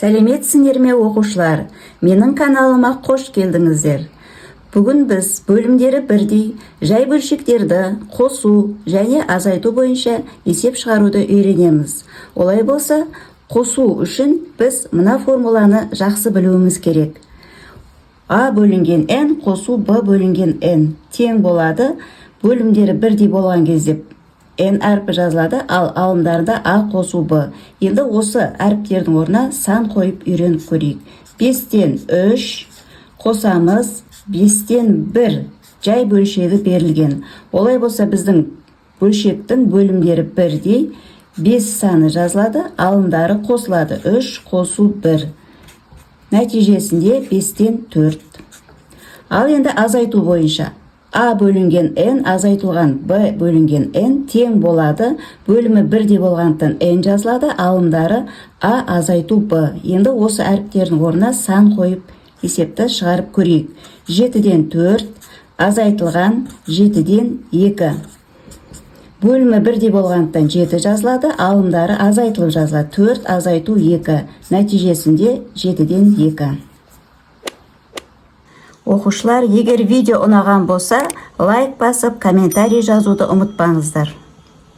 Сәлеметсіңдер ме оқушылар? Менің каналыма қош келдіңіздер. Бүгін біз бөлімдері бірдей жай бөлшектерді қосу және азайту бойынша есеп шығаруды үйренеміз. Олай болса, қосу үшін біз мына формуланы жақсы білуіміз керек. А бөлінген n қосу b бөлінген n тең болады. Бөлімдері бірдей болған кезде n әрпі жазылады, ал алымдарда a қосу b. Енді осы әріптердің орнына сан қойып үйреніп көрейік. 5-тен 3 қосамыз, 5-тен 1 жай бөлшегі берілген. Олай болса біздің бөлшектің бөлімдері бірдей, 5 саны жазылады, алымдары қосылады. 3 қосу 1. Нәтижесінде 5-тен 4. Ал енді азайту бойынша a бөлінген n азайтылған b бөлінген n тең болады. Бөлімі бірдей болғандықтан n жазылады, алымдары a азайту b. Енді осы әріптердің орнына сан қойып есепті шығарып көрейік. 7-ден 4 азайтылған 7-ден 2. Бөлімі бірдей болғандықтан 7 жазылады, алымдары азайтылып жазылады. 4 азайту 2. Нәтижесінде 7-ден 2. Оқушылар, егер видео ұнаған болса, лайк басып, комментарий жазуды ұмытпаңыздар.